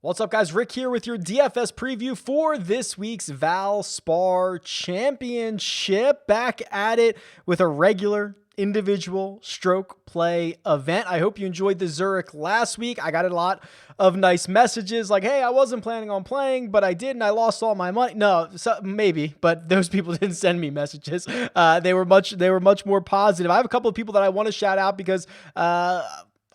What's up, guys? Rick here with your DFS preview for this week's Valspar Championship. Back at it with a regular individual stroke play event. I hope you enjoyed the Zurich last week. I got a lot of nice messages like, hey, I wasn't planning on playing, but I did and I lost all my money. No, maybe, but those people didn't send me messages. They were much more positive. I have a couple of people that I want to shout out because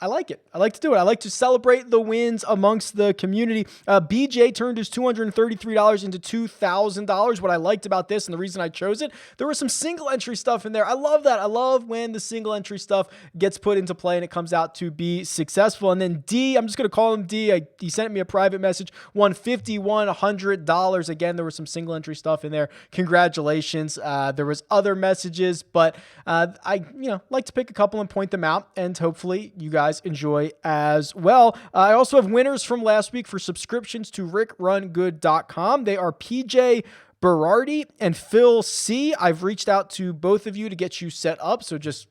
I like it. I like to do it. I like to celebrate the wins amongst the community. BJ turned his $233 into $2,000. What I liked about this and the reason I chose it, there was some single entry stuff in there. I love that. I love when the single entry stuff gets put into play and it comes out to be successful. And then D, I'm just going to call him D. He sent me a private message, won $5,100. Again, there was some single entry stuff in there. Congratulations. There was other messages, but I like to pick a couple and point them out, and hopefully you guys enjoy as well. I also have winners from last week for subscriptions to RickRunGood.com. They are PJ Berardi and Phil C. I've reached out to both of you to get you set up, so just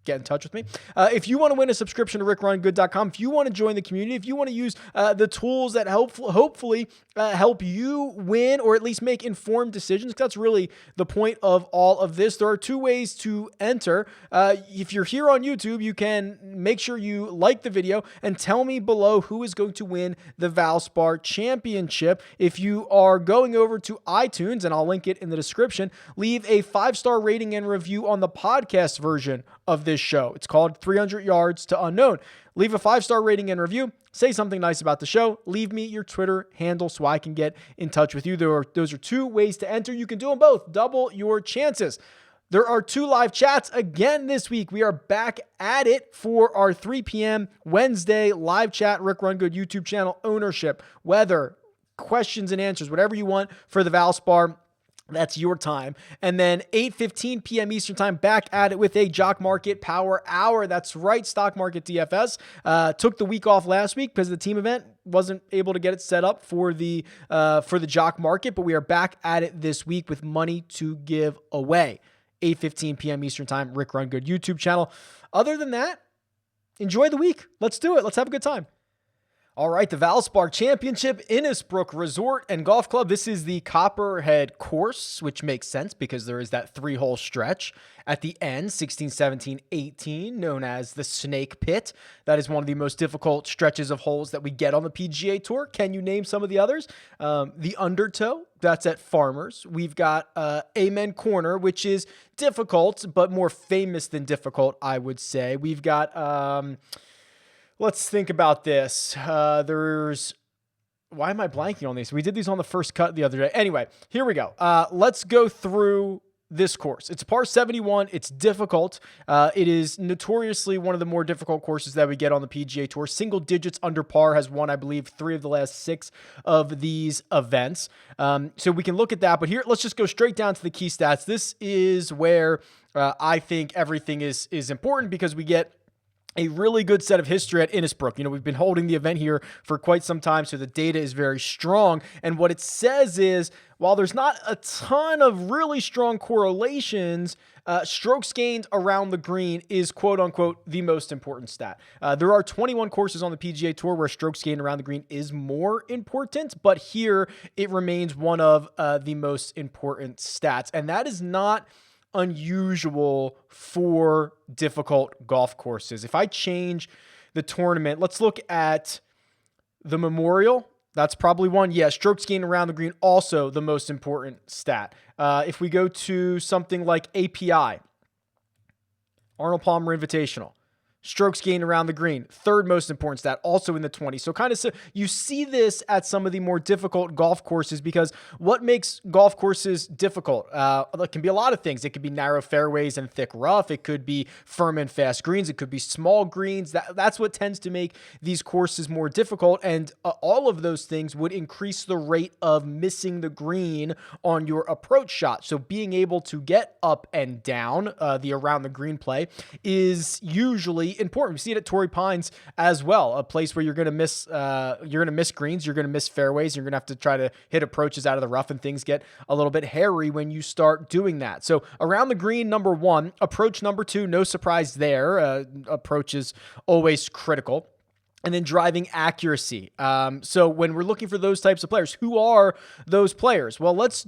get in touch with me. If you want to win a subscription to RickRunGood.com, if you want to join the community, if you want to use the tools that hopefully help you win or at least make informed decisions, that's really the point of all of this. There are two ways to enter. If you're here on YouTube, you can make sure you like the video and tell me below who is going to win the Valspar Championship. If you are going over to iTunes, and I'll link it in the description, leave a 5-star rating and review on the podcast version of this show. It's called 300 Yards to Unknown. Leave a 5-star rating and review. Say something nice about the show. Leave me your Twitter handle so I can get in touch with you. Those are two ways to enter. You can do them both. Double your chances. There are 2 live chats again this week. We are back at it for our 3 p.m. Wednesday live chat, Rick Run Good YouTube channel, ownership, weather, questions and answers, whatever you want for the Valspar. That's your time. And then 8:15 p.m. Eastern time, back at it with a Jock Market Power Hour. That's right, Stock Market DFS. Took the week off last week because the team event wasn't able to get it set up for the Jock Market, but we are back at it this week with money to give away. 8:15 p.m. Eastern time, Rick Run Good YouTube channel. Other than that, enjoy the week. Let's do it. Let's have a good time. All right, the Valspar Championship, Innisbrook Resort and Golf Club. This is the Copperhead course, which makes sense because there is that 3-hole stretch at the end, 16, 17, 18, known as the Snake Pit. That is one of the most difficult stretches of holes that we get on the PGA Tour. Can you name some of the others? The Undertow, that's at Farmers. We've got Amen Corner, which is difficult, but more famous than difficult, I would say. We've got... let's think about this. Why am I blanking on these? We did these on the first cut the other day. Anyway, here we go. Let's go through this course. It's par 71. It's difficult. It is notoriously one of the more difficult courses that we get on the PGA Tour. Single digits under par, has won, I believe, 3 of the last 6 of these events. So we can look at that. But here, let's just go straight down to the key stats. This is where I think everything is important because we get a really good set of history at Innisbrook. We've been holding the event here for quite some time, so the data is very strong. And what it says is, while there's not a ton of really strong correlations, strokes gained around the green is quote-unquote the most important stat. There are 21 courses on the PGA Tour where strokes gained around the green is more important, but here it remains one of the most important stats. And that is not unusual for difficult golf courses. If I change the tournament, let's look at the Memorial. That's probably one. Yeah, strokes gained around the green, also the most important stat. If we go to something like API, Arnold Palmer Invitational, strokes gained around the green, 3rd most important stat, also in the 20s. So you see this at some of the more difficult golf courses because what makes golf courses difficult? It can be a lot of things. It could be narrow fairways and thick rough. It could be firm and fast greens. It could be small greens. That's what tends to make these courses more difficult. And all of those things would increase the rate of missing the green on your approach shot. So being able to get up and down the around the green play is usually be important. We see it at Torrey Pines as well, a place where you're going to miss greens, you're going to miss fairways, you're going to have to try to hit approaches out of the rough, and things get a little bit hairy when you start doing that. So around the green, number one. Approach number two, no surprise there. Approach is always critical. And then driving accuracy. So when we're looking for those types of players, who are those players? Well, let's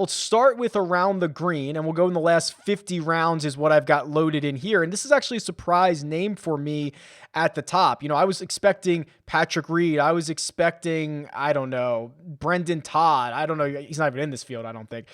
start with around the green, and we'll go in the last 50 rounds is what I've got loaded in here. And this is actually a surprise name for me at the top. I was expecting Patrick Reed. I was expecting, Brendan Todd. I don't know. He's not even in this field, I don't think.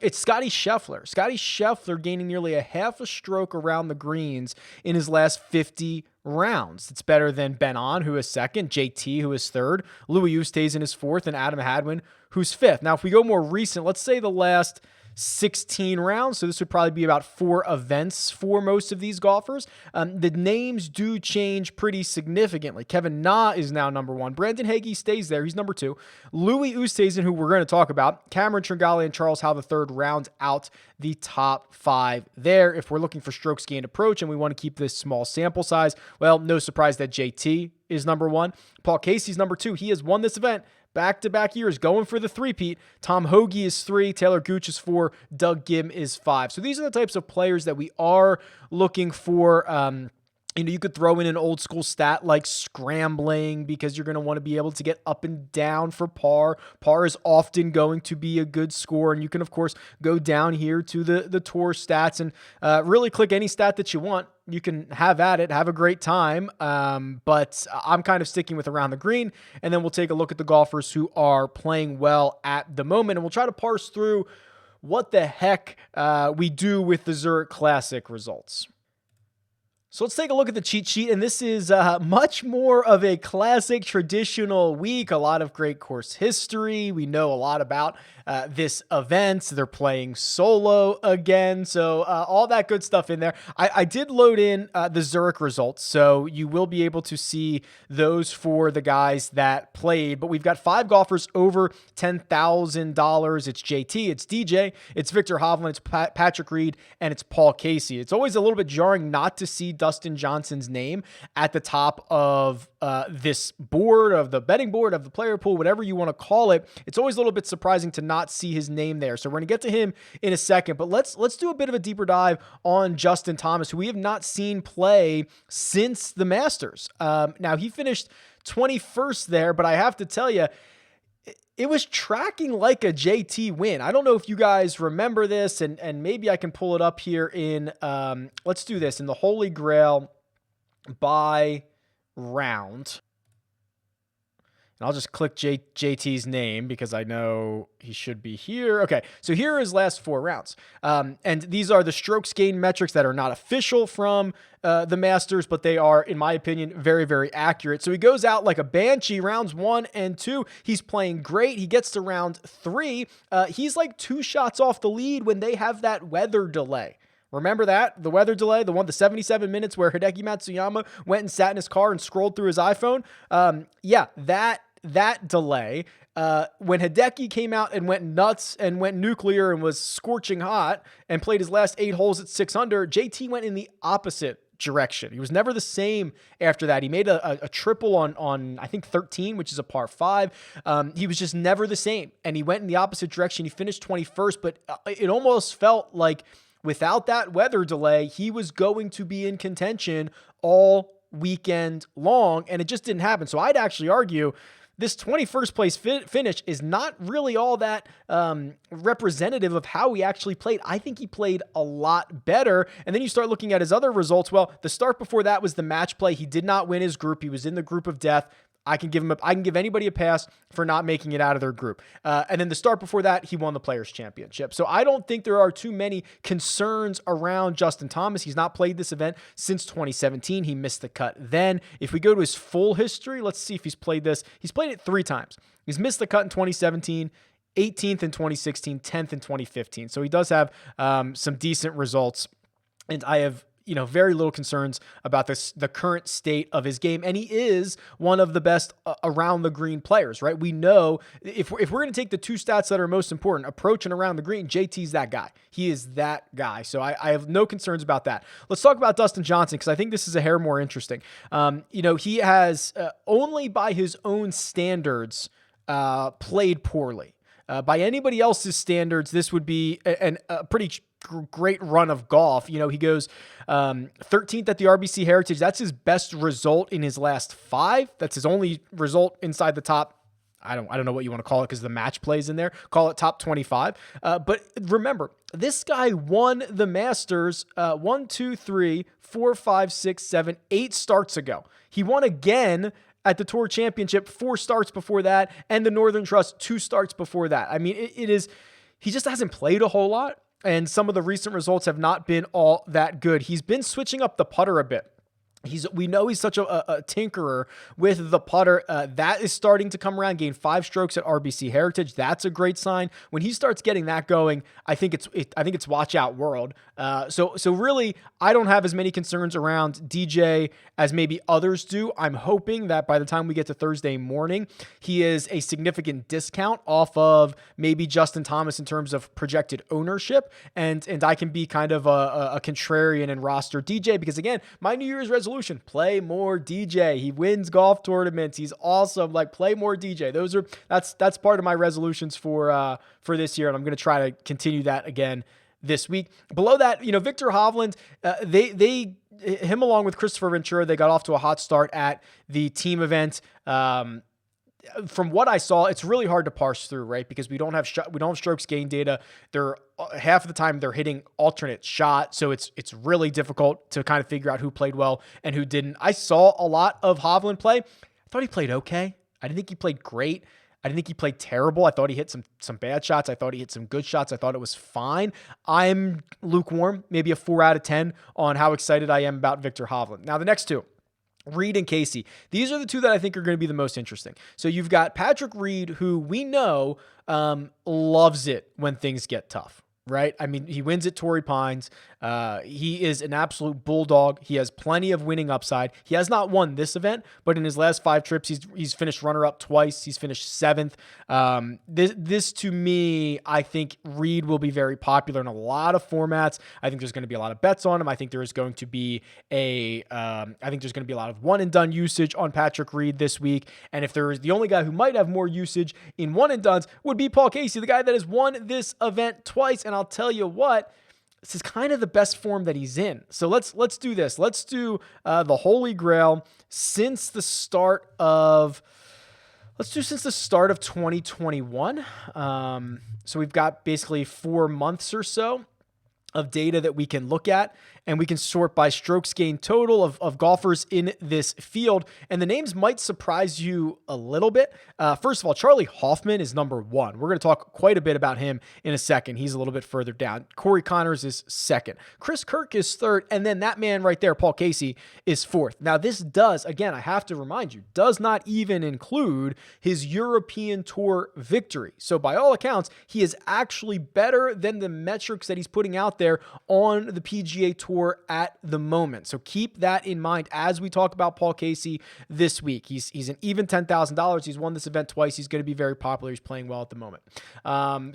It's Scotty Scheffler. Scotty Scheffler gaining nearly a half a stroke around the greens in his last 50 rounds. It's better than Ben On, who is second, JT, who is third, Louis Oosthuizen is fourth, and Adam Hadwin, who's fifth. Now, if we go more recent, let's say the last 16 rounds. So this would probably be about 4 events for most of these golfers. The names do change pretty significantly. Kevin Na is now number 1. Brandon Hagee stays there. He's number 2. Louis Oosthuizen, who we're going to talk about, Cameron Tringale, and Charles Howe III round out the top 5 there. If we're looking for strokes gained approach and we want to keep this small sample size, well, no surprise that JT is number 1. Paul Casey's number 2. He has won this event back-to-back years, going for the three-peat. Tom Hoagie is 3, Taylor Gooch is 4, Doug Gim is 5. So these are the types of players that we are looking for. You could throw in an old school stat like scrambling, because you're going to want to be able to get up and down for par. Par is often going to be a good score. And you can, of course, go down here to the tour stats and really click any stat that you want. You can have at it, have a great time. But I'm kind of sticking with around the green. And then we'll take a look at the golfers who are playing well at the moment. And we'll try to parse through what the heck we do with the Zurich Classic results. So let's take a look at the cheat sheet, and this is much more of a classic traditional week. A lot of great course history. We know a lot about this event. They're playing solo again, so all that good stuff in there. I did load in the Zurich results, so you will be able to see those for the guys that played, but we've got 5 golfers over $10,000. It's JT, it's DJ, it's Victor Hovland, it's Patrick Reed, and it's Paul Casey. It's always a little bit jarring not to see Dustin Johnson's name at the top of this board, of the betting board, of the player pool, whatever you want to call it. It's always a little bit surprising to not see his name there. So we're going to get to him in a second, but let's do a bit of a deeper dive on Justin Thomas, who we have not seen play since the Masters. Now, he finished 21st there, but I have to tell you, it was tracking like a JT win. I don't know if you guys remember this, and maybe I can pull it up here in, let's do this, in the Holy Grail by round. And I'll just click JT's name because I know he should be here. Okay, so here are his last 4 rounds. And these are the strokes gained metrics that are not official from the Masters, but they are, in my opinion, very, very accurate. So he goes out like a banshee rounds 1 and 2. He's playing great. He gets to round 3. He's like 2 shots off the lead when they have that weather delay. Remember that? The weather delay, the 77 minutes where Hideki Matsuyama went and sat in his car and scrolled through his iPhone. That delay, when Hideki came out and went nuts and went nuclear and was scorching hot and played his last 8 holes at 6 under, JT went in the opposite direction. He was never the same after that. He made a triple on I think 13, which is a par 5. He was just never the same, and he went in the opposite direction. He finished 21st, but it almost felt like without that weather delay, he was going to be in contention all weekend long, and it just didn't happen. So I'd actually argue this 21st place finish is not really all that representative of how he actually played. I think he played a lot better. And then you start looking at his other results. Well, the start before that was the match play. He did not win his group. He was in the group of death. I can give anybody a pass for not making it out of their group. And then the start before that, he won the Players Championship. So I don't think there are too many concerns around Justin Thomas. He's not played this event since 2017. He missed the cut then. If we go to his full history, let's see if he's played this. He's played it 3 times. He's missed the cut in 2017, 18th in 2016, 10th in 2015. So he does have some decent results. And I have very little concerns about the current state of his game. And he is one of the best around the green players, right? We know if we're going to take the two stats that are most important, approach and around the green, JT's that guy. He is that guy. So I have no concerns about that. Let's talk about Dustin Johnson, because I think this is a hair more interesting. He has only by his own standards played poorly. By anybody else's standards, this would be a pretty great run of golf. He goes 13th at the RBC Heritage. That's his best result in his last 5. That's his only result inside the top. I don't know what you want to call it because the match plays in there. Call it top 25. But remember, this guy won the Masters 1, 2, 3, 4, 5, 6, 7, 8 starts ago. He won again at the Tour Championship 4 starts before that, and the Northern Trust 2 starts before that. I mean, he just hasn't played a whole lot, and some of the recent results have not been all that good. He's been switching up the putter a bit. We know he's such a tinkerer with the putter. That is starting to come around. Gained 5 strokes at RBC Heritage. That's a great sign. When he starts getting that going, I think it's watch out world. So really, I don't have as many concerns around DJ as maybe others do. I'm hoping that by the time we get to Thursday morning, he is a significant discount off of maybe Justin Thomas in terms of projected ownership, and I can be kind of a contrarian and roster DJ, because again, my New Year's resolution: play more DJ. He wins golf tournaments. He's awesome. Like, play more DJ. That's part of my resolutions for this year, and I'm going to try to continue that again this week. Below that, Victor Hovland, him along with Christopher Ventura, they got off to a hot start at the team event. From what I saw, it's really hard to parse through, right? Because we don't have strokes gain data. They're half of the time they're hitting alternate shot, so it's really difficult to kind of figure out who played well and who didn't. I saw a lot of Hovland play. I thought he played okay. I didn't think he played great. I didn't think he played terrible. I thought he hit some bad shots. I thought he hit some good shots. I thought it was fine. I'm lukewarm, maybe a 4 out of 10 on how excited I am about Victor Hovland. Now, the next two, Reed and Casey. These are the two that I think are going to be the most interesting. So you've got Patrick Reed, who we know loves it when things get tough, right? I mean, he wins at Torrey Pines. He is an absolute bulldog. He has plenty of winning upside. He has not won this event, but in his last 5 trips, he's finished runner-up twice. He's finished 7th. This to me, I think Reed will be very popular in a lot of formats. I think there's going to be a lot of bets on him. I think there's going to be a lot of one and done usage on Patrick Reed this week. And if there is the only guy who might have more usage in one and dones would be Paul Casey, the guy that has won this event twice. And I'll tell you what, this is kind of the best form that he's in. So let's do this. Let's do the Holy Grail since the start of 2021. So we've got basically 4 months or so of data that we can look at, and we can sort by strokes gained total of golfers in this field. And the names might surprise you a little bit. First of all, Charlie Hoffman is number 1. We're going to talk quite a bit about him in a second. He's a little bit further down. Corey Connors is 2nd. Chris Kirk is 3rd. And then that man right there, Paul Casey, is 4th. Now this does, again, I have to remind you, does not even include his European Tour victory. So by all accounts, he is actually better than the metrics that he's putting out there on the PGA Tour at the moment. So keep that in mind as we talk about Paul Casey this week. He's an even $10,000. He's won this event twice. He's going to be very popular. He's playing well at the moment.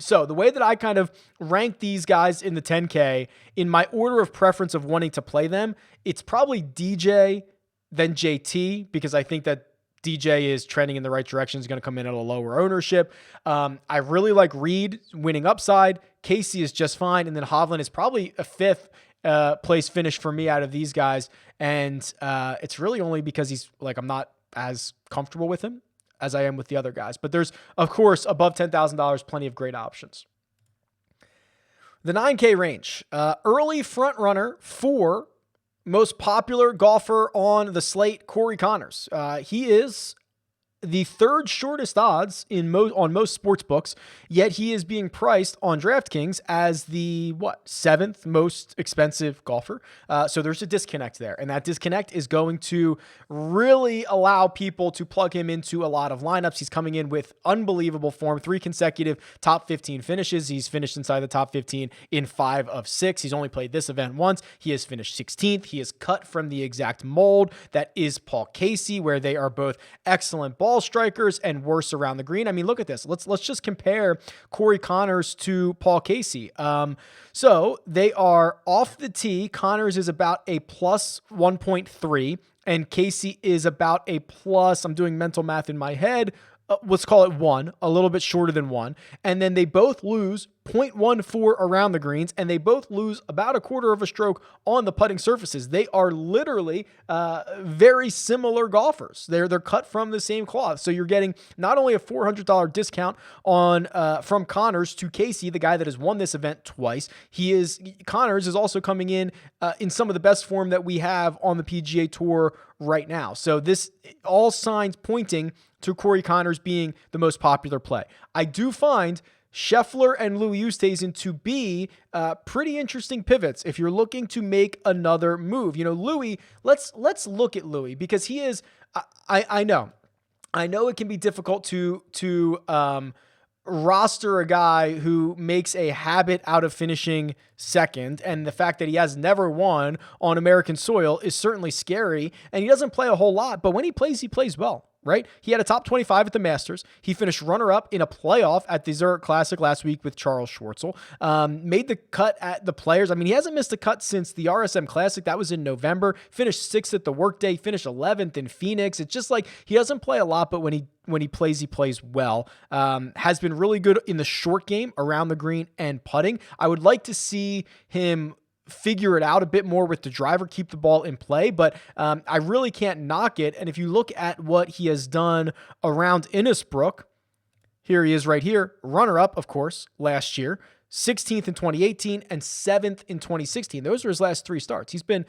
So the way that I kind of rank these guys in the 10K in my order of preference of wanting to play them, it's probably DJ, then JT, because I think that DJ is trending in the right direction. Is going to come in at a lower ownership. I really like Reed winning upside. Casey is just fine. And then Hovland is probably a 5th place finish for me out of these guys. And it's really only because he's like, I'm not as comfortable with him as I am with the other guys. But there's, of course, above $10,000, plenty of great options. The 9K range, early front runner for most popular golfer on the slate, Corey Connors. He is the third shortest odds on most sports books, yet he is being priced on DraftKings as the seventh most expensive golfer. So there's a disconnect there, and that disconnect is going to really allow people to plug him into a lot of lineups. He's coming in with unbelievable form, 3 consecutive top 15 finishes. He's finished inside the top 15 in 5 of 6. He's only played this event once. He has finished 16th. He is cut from the exact mold that is Paul Casey, where they are both excellent ball strikers and worse around the green. I mean, look at this. Let's just compare Corey Conners to Paul Casey. So they are off the tee. Conners is about a plus 1.3 and Casey is about a plus, I'm doing mental math in my head, let's call it 1, a little bit shorter than 1. And then they both lose 0.14 around the greens, and they both lose about a quarter of a stroke on the putting surfaces. They are literally very similar golfers. They're cut from the same cloth. So you're getting not only a $400 discount on from Conners to Casey, the guy that has won this event twice. Conners is also coming in some of the best form that we have on the PGA Tour right now. So this all signs pointing to Corey Conners being the most popular play. I do find Scheffler and Louis Oosthuizen to be pretty interesting pivots if you're looking to make another move. You know, Louis, let's look at Louis because he is, I know it can be difficult to roster a guy who makes a habit out of finishing second, and the fact that he has never won on American soil is certainly scary, and he doesn't play a whole lot, but when he plays well. Right? He had a top 25 at the Masters. He finished runner-up in a playoff at the Zurich Classic last week with Charles Schwartzel. Made the cut at the Players. I mean, he hasn't missed a cut since the RSM Classic. That was in November. Finished 6th at the Workday. Finished 11th in Phoenix. It's just like he doesn't play a lot, but when he plays well. Has been really good in the short game around the green and putting. I would like to see him figure it out a bit more with the driver, keep the ball in play, but I really can't knock it. And if you look at what he has done around Innisbrook, here he is right here, runner-up, of course, last year, 16th in 2018 and 7th in 2016. Those are his last 3 starts. He's been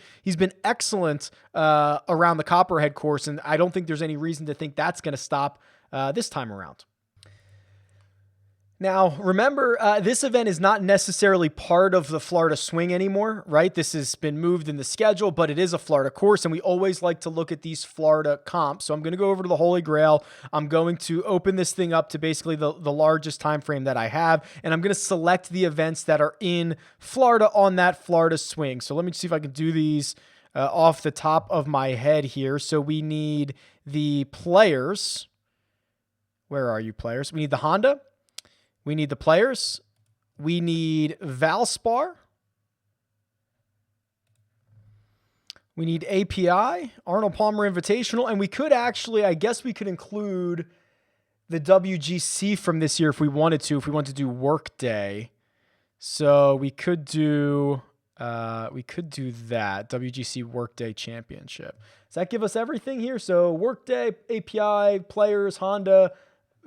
excellent around the Copperhead course, and I don't think there's any reason to think that's going to stop this time around. Now, remember, this event is not necessarily part of the Florida swing anymore, right? This has been moved in the schedule, but it is a Florida course, and we always like to look at these Florida comps. So I'm going to go over to the Holy Grail. I'm going to open this thing up to basically the largest time frame that I have, and I'm going to select the events that are in Florida on that Florida swing. So let me see if I can do these off the top of my head here. So we need the Players. Where are you, Players? We need the Honda. We need the Players. We need Valspar. We need API, Arnold Palmer Invitational, and we could actually, I guess we could include the WGC from this year if we wanted to do Workday. So we could do that, WGC Workday Championship. Does that give us everything here? So Workday, API, Players, Honda,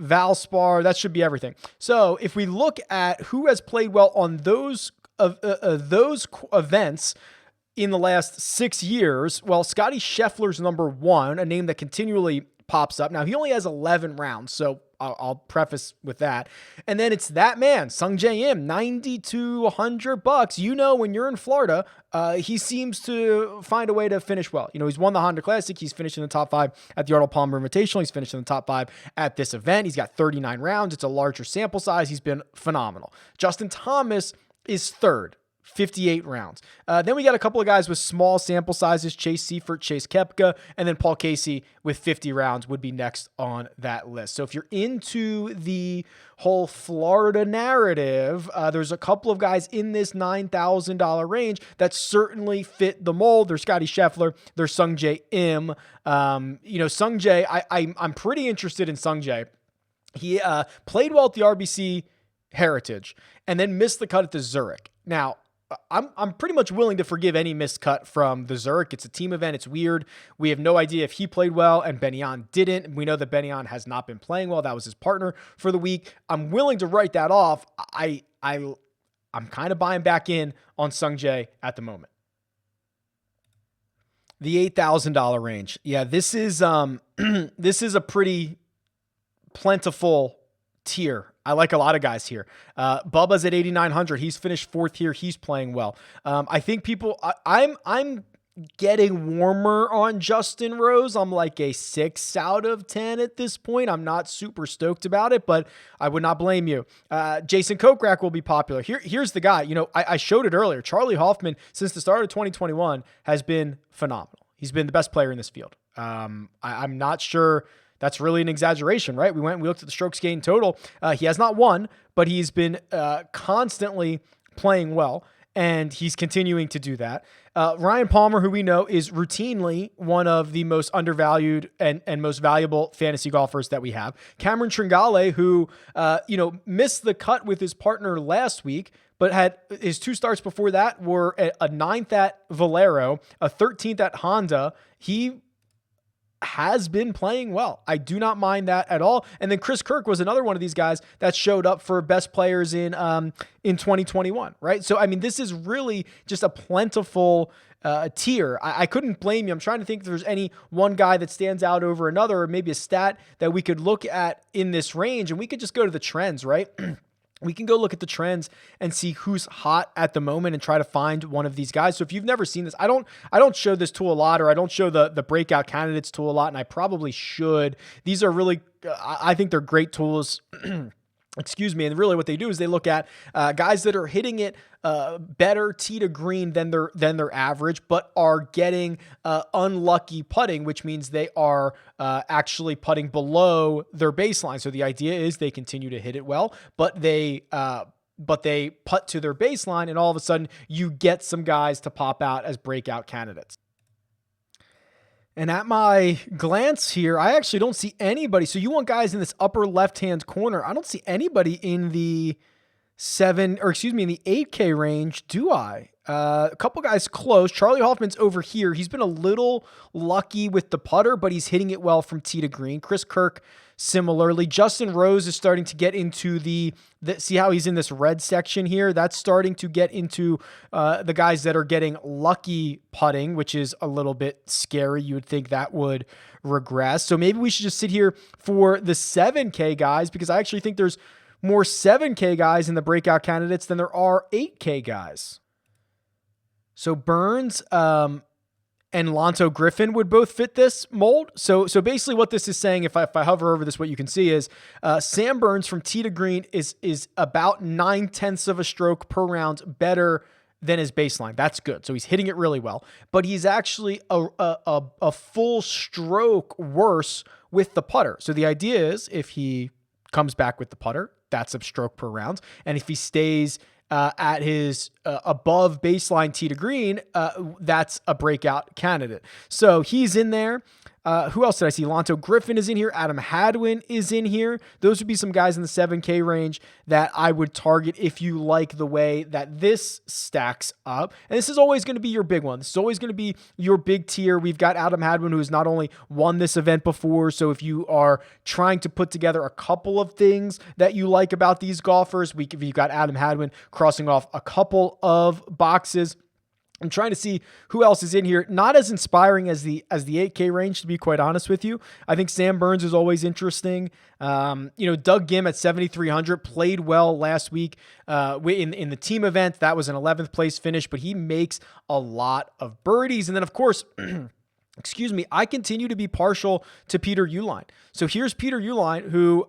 Valspar, that should be everything. So if we look at who has played well on those events in the last 6 years, well, Scotty Scheffler's number 1, a name that continually pops up. Now, he only has 11 rounds, so I'll preface with that. And then it's that man, Sungjae Im, $90 to $100. You know, when you're in Florida, he seems to find a way to finish well. You know, he's won the Honda Classic. He's finished in the top 5 at the Arnold Palmer Invitational. He's finished in the top 5 at this event. He's got 39 rounds. It's a larger sample size. He's been phenomenal. Justin Thomas is 3rd. 58 rounds. Then we got a couple of guys with small sample sizes, Chase Seifert, Chase Koepka, and then Paul Casey with 50 rounds would be next on that list. So if you're into the whole Florida narrative, there's a couple of guys in this $9,000 range that certainly fit the mold. There's Scotty Scheffler, there's Sungjae Im. Sungjae, I'm pretty interested in Sungjae. He played well at the RBC Heritage and then missed the cut at the Zurich. Now, I'm pretty much willing to forgive any missed cut from the Zurich. It's a team event. It's weird. We have no idea if he played well and Benyon didn't. We know that Benyon has not been playing well. That was his partner for the week. I'm willing to write that off. I'm kind of buying back in on Sungjae at the moment. The $8,000 range. Yeah, this is a pretty plentiful tier. I like a lot of guys here. Bubba's at 8,900. He's finished fourth here. He's playing well. I think I'm getting warmer on Justin Rose. I'm like a 6 out of 10 at this point. I'm not super stoked about it, but I would not blame you. Jason Kokrak will be popular. Here's the guy. I showed it earlier. Charlie Hoffman, since the start of 2021, has been phenomenal. He's been the best player in this field. I'm not sure that's really an exaggeration, right? We looked at the strokes gained total. He has not won, but he's been constantly playing well, and he's continuing to do that. Ryan Palmer, who we know is routinely one of the most undervalued and most valuable fantasy golfers that we have. Cameron Tringale, who missed the cut with his partner last week, but had his 2 starts before that were a 9th at Valero, a 13th at Honda. He has been playing well. I do not mind that at all. And then Chris Kirk was another one of these guys that showed up for best players in 2021, right? So, I mean, this is really just a plentiful tier. I couldn't blame you. I'm trying to think if there's any one guy that stands out over another, or maybe a stat that we could look at in this range, and we could just go to the trends, right? We can go look at the trends and see who's hot at the moment and try to find one of these guys. So if you've never seen this, I don't show this tool a lot, or I don't show the breakout candidates tool a lot, and I probably should. These are really, I think they're great tools. Excuse me. And really what they do is they look at guys that are hitting it better tee to green than their average, but are getting unlucky putting, which means they are actually putting below their baseline. So the idea is they continue to hit it well, but they putt to their baseline, and all of a sudden you get some guys to pop out as breakout candidates. And at my glance here, I actually don't see anybody. So you want guys in this upper left-hand corner. I don't see anybody in the in the 8K range, do I? A couple guys close. Charlie Hoffman's over here. He's been a little lucky with the putter, but he's hitting it well from tee to green. Chris Kirk, similarly. Justin Rose is starting to get into the see how he's in this red section here? That's starting to get into the guys that are getting lucky putting, which is a little bit scary. You would think that would regress. So maybe we should just sit here for the 7K guys, because I actually think there's more 7K guys in the breakout candidates than there are 8K guys. So Burns and Lonto Griffin would both fit this mold. So basically what this is saying, if I hover over this, what you can see is Sam Burns from tee to green is about 9/10 of a stroke per round better than his baseline. That's good. So he's hitting it really well, but he's actually a full stroke worse with the putter. So the idea is if he comes back with the putter, that's a stroke per round. And if he stays at his above baseline tee to green, that's a breakout candidate. So he's in there. Who else did I see? Lonto Griffin is in here. Adam Hadwin is in here. Those would be some guys in the 7K range that I would target if you like the way that this stacks up. And this is always going to be your big one. This is always going to be your big tier. We've got Adam Hadwin, who has not only won this event before, so if you are trying to put together a couple of things that you like about these golfers, we've got Adam Hadwin crossing off a couple of boxes. I'm trying to see who else is in here. Not as inspiring as the 8K range, to be quite honest with you. I think Sam Burns is always interesting. Doug Gim at 7,300 played well last week in the team event. That was an 11th place finish, but he makes a lot of birdies. And then, of course, excuse me, I continue to be partial to Peter Uihlein. So here's Peter Uihlein, who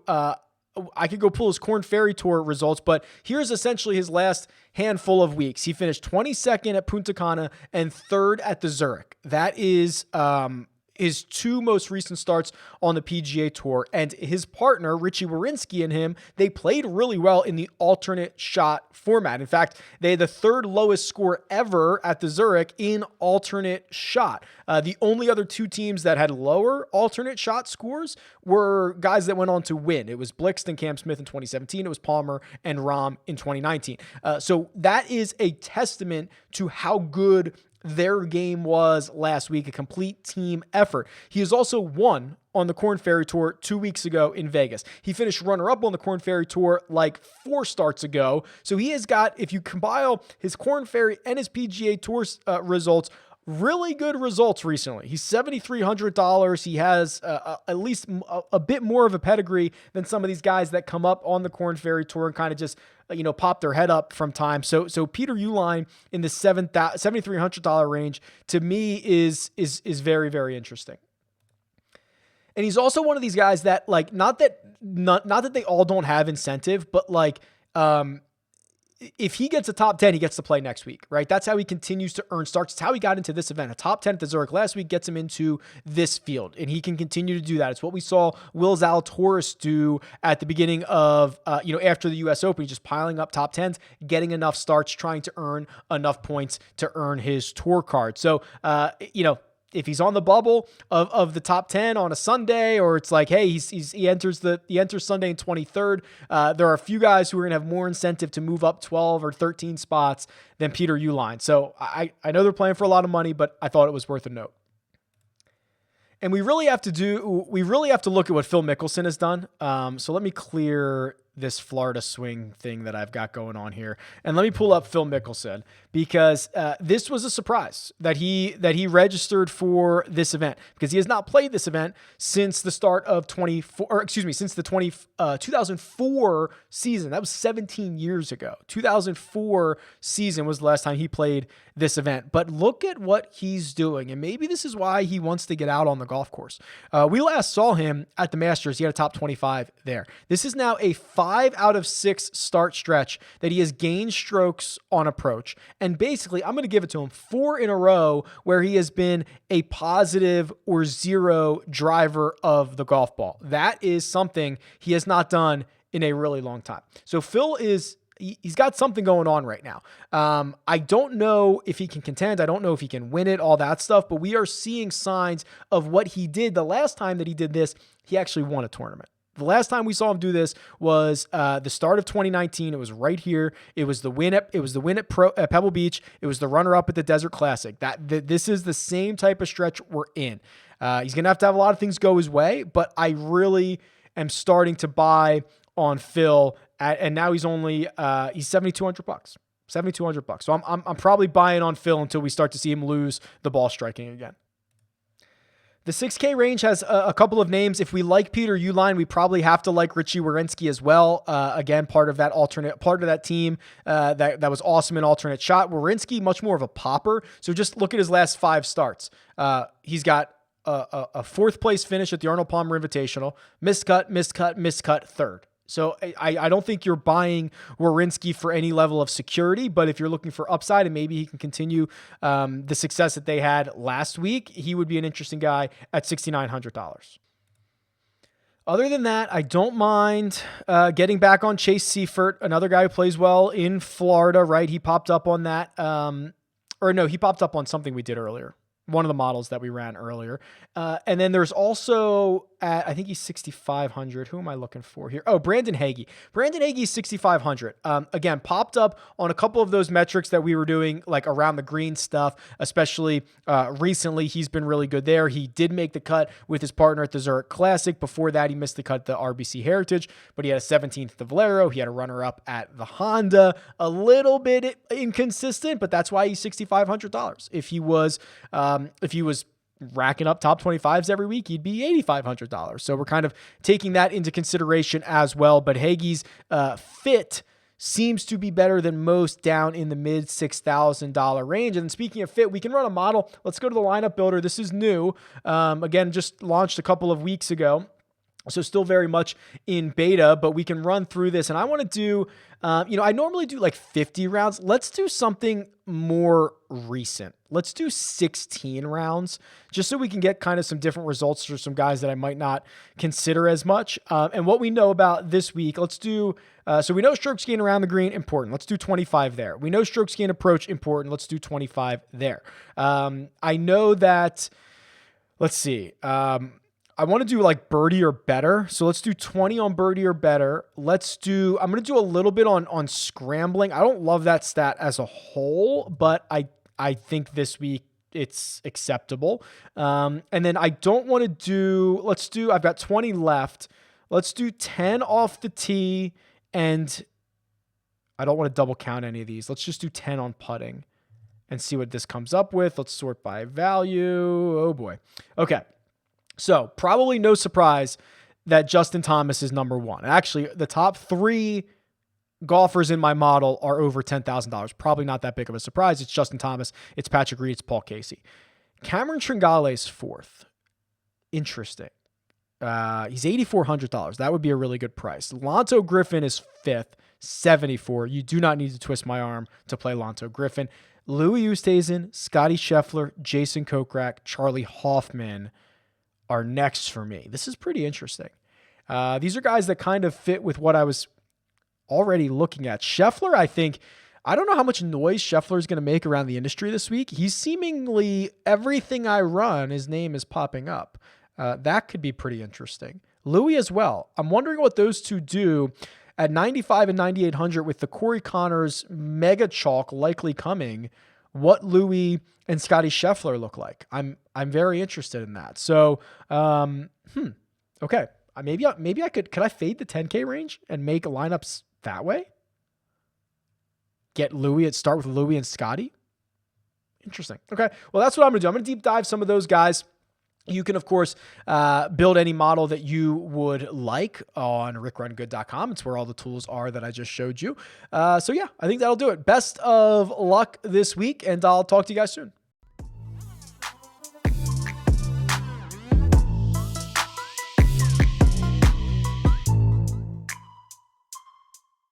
I could go pull his Korn Ferry Tour results, but here's essentially his last handful of weeks. He finished 22nd at Punta Cana and 3rd at the Zurich. That is his 2 most recent starts on the PGA Tour, and his partner, Richie Warinsky, and him, they played really well in the alternate shot format. In fact, they had the 3rd lowest score ever at the Zurich in alternate shot. The only other 2 teams that had lower alternate shot scores were guys that went on to win. It was Blixt and Cam Smith in 2017. It was Palmer and Rahm in 2019. So that is a testament to how good their game was last week, a complete team effort. He has also won on the Korn Ferry Tour 2 weeks ago in Vegas. He finished runner-up on the Korn Ferry Tour like 4 starts ago. So he has got, if you compile his Korn Ferry and his PGA Tour results really good results recently. He's $7,300. He has at least a bit more of a pedigree than some of these guys that come up on the Korn Ferry Tour and kind of just pop their head up from time. So Peter Uihlein in the $7,300 range to me is very, very interesting. And he's also one of these guys that not that they all don't have incentive, but if he gets a top 10, he gets to play next week, right? That's how he continues to earn starts. It's how he got into this event. A top 10 at the Zurich last week gets him into this field, and he can continue to do that. It's what we saw Will Zalatoris do at the beginning of, after the U.S. Open, just piling up top 10s, getting enough starts, trying to earn enough points to earn his tour card. So, if he's on the bubble of the top 10 on a Sunday, or it's like, hey, he enters Sunday in 23rd, there are a few guys who are going to have more incentive to move up 12 or 13 spots than Peter Uihlein. So I know they're playing for a lot of money, but I thought it was worth a note. And we really have to look at what Phil Mickelson has done. So let me clear this Florida swing thing that I've got going on here. And let me pull up Phil Mickelson, because this was a surprise that he registered for this event, because he has not played this event since the start of 2004 season. That was 17 years ago. 2004 season was the last time he played this event. But look at what he's doing. And maybe this is why he wants to get out on the golf course. We last saw him at the Masters. He had a top 25 there. This is now a 5 out of 6 start stretch that he has gained strokes on approach. And basically, I'm going to give it to him 4 in a row where he has been a positive or 0 driver of the golf ball. That is something he has not done in a really long time. So Phil he's got something going on right now. I don't know if he can contend. I don't know if he can win it, all that stuff, but we are seeing signs of what he did. The last time that he did this, he actually won a tournament. The last time we saw him do this was the start of 2019. It was right here. It was the win at Pebble Beach. It was the runner-up at the Desert Classic. This is the same type of stretch we're in. He's going to have a lot of things go his way, but I really am starting to buy on Phil, and now he's only he's $7,200. $7,200. So I'm probably buying on Phil until we start to see him lose the ball striking again. The 6K range has a couple of names. If we like Peter Uihlein, we probably have to like Richie Werenski as well. Again, part of that team that was awesome in alternate shot. Werenski, much more of a popper. So just look at his last 5 starts. He's got a 4th place finish at the Arnold Palmer Invitational. Miscut, third. So I don't think you're buying Werenski for any level of security, but if you're looking for upside and maybe he can continue the success that they had last week, he would be an interesting guy at $6,900. Other than that, I don't mind getting back on Chase Seifert, another guy who plays well in Florida, right? He popped up on that. He popped up on something we did earlier. One of the models that we ran earlier. And then there's also, I think he's 6,500. Who am I looking for here? Oh, Brandon Hagee. Brandon Hagee is 6,500. Again, popped up on a couple of those metrics that we were doing, like around the green stuff, especially recently. He's been really good there. He did make the cut with his partner at the Zurich Classic. Before that, he missed the cut at the RBC Heritage, but he had a 17th at the Valero. He had a runner-up at the Honda. A little bit inconsistent, but that's why he's $6,500. If he was racking up top 25s every week, he'd be $8,500. So we're kind of taking that into consideration as well. But Hagee's fit seems to be better than most, down in the mid $6,000 range. And speaking of fit, we can run a model. Let's go to the lineup builder. This is new. Again, just launched a couple of weeks ago. So still very much in beta, but we can run through this. And I want to do, I normally do like 50 rounds. Let's do something more recent. Let's do 16 rounds, just so we can get kind of some different results for some guys that I might not consider as much. And what we know about this week, let's do, so we know strokes gain around the green, important. Let's do 25 there. We know strokes gain approach, important. Let's do 25 there. I know that, let's see, I want to do like birdie or better. So let's do 20 on birdie or better. I'm going to do a little bit on scrambling. I don't love that stat as a whole, but I think this week it's acceptable. And then I don't want to I've got 20 left. Let's do 10 off the tee, and I don't want to double count any of these. Let's just do 10 on putting. and see what this comes up with. Let's sort by value. Oh boy. Okay. So probably no surprise that Justin Thomas is number one. Actually, the top three golfers in my model are over $10,000. Probably not that big of a surprise. It's Justin Thomas, it's Patrick Reed, it's Paul Casey. Cameron Tringale's fourth. Interesting. He's $8,400. That would be a really good price. Lonto Griffin is fifth, $74. You do not need to twist my arm to play Lonto Griffin. Louis Oosthuizen, Scotty Scheffler, Jason Kokrak, Charlie Hoffman are next for me. This is pretty interesting. These are guys that kind of fit with what I was already looking at. Scheffler, I don't know how much noise Scheffler is going to make around the industry this week. He's seemingly everything I run, his name is popping up. That could be pretty interesting. Louis as well. I'm wondering what those two do at 95 and 9,800 with the Corey Connors mega chalk likely coming. What Louis and Scotty Scheffler look like. I'm very interested in that. So, okay. Maybe I could I fade the 10K range and make lineups that way? Start with Louis and Scotty. Interesting. Okay. Well, that's what I'm going to do. I'm going to deep dive some of those guys. You can, of course, build any model that you would like on RickRunGood.com. It's where all the tools are that I just showed you. So yeah, I think that'll do it. Best of luck this week, and I'll talk to you guys soon.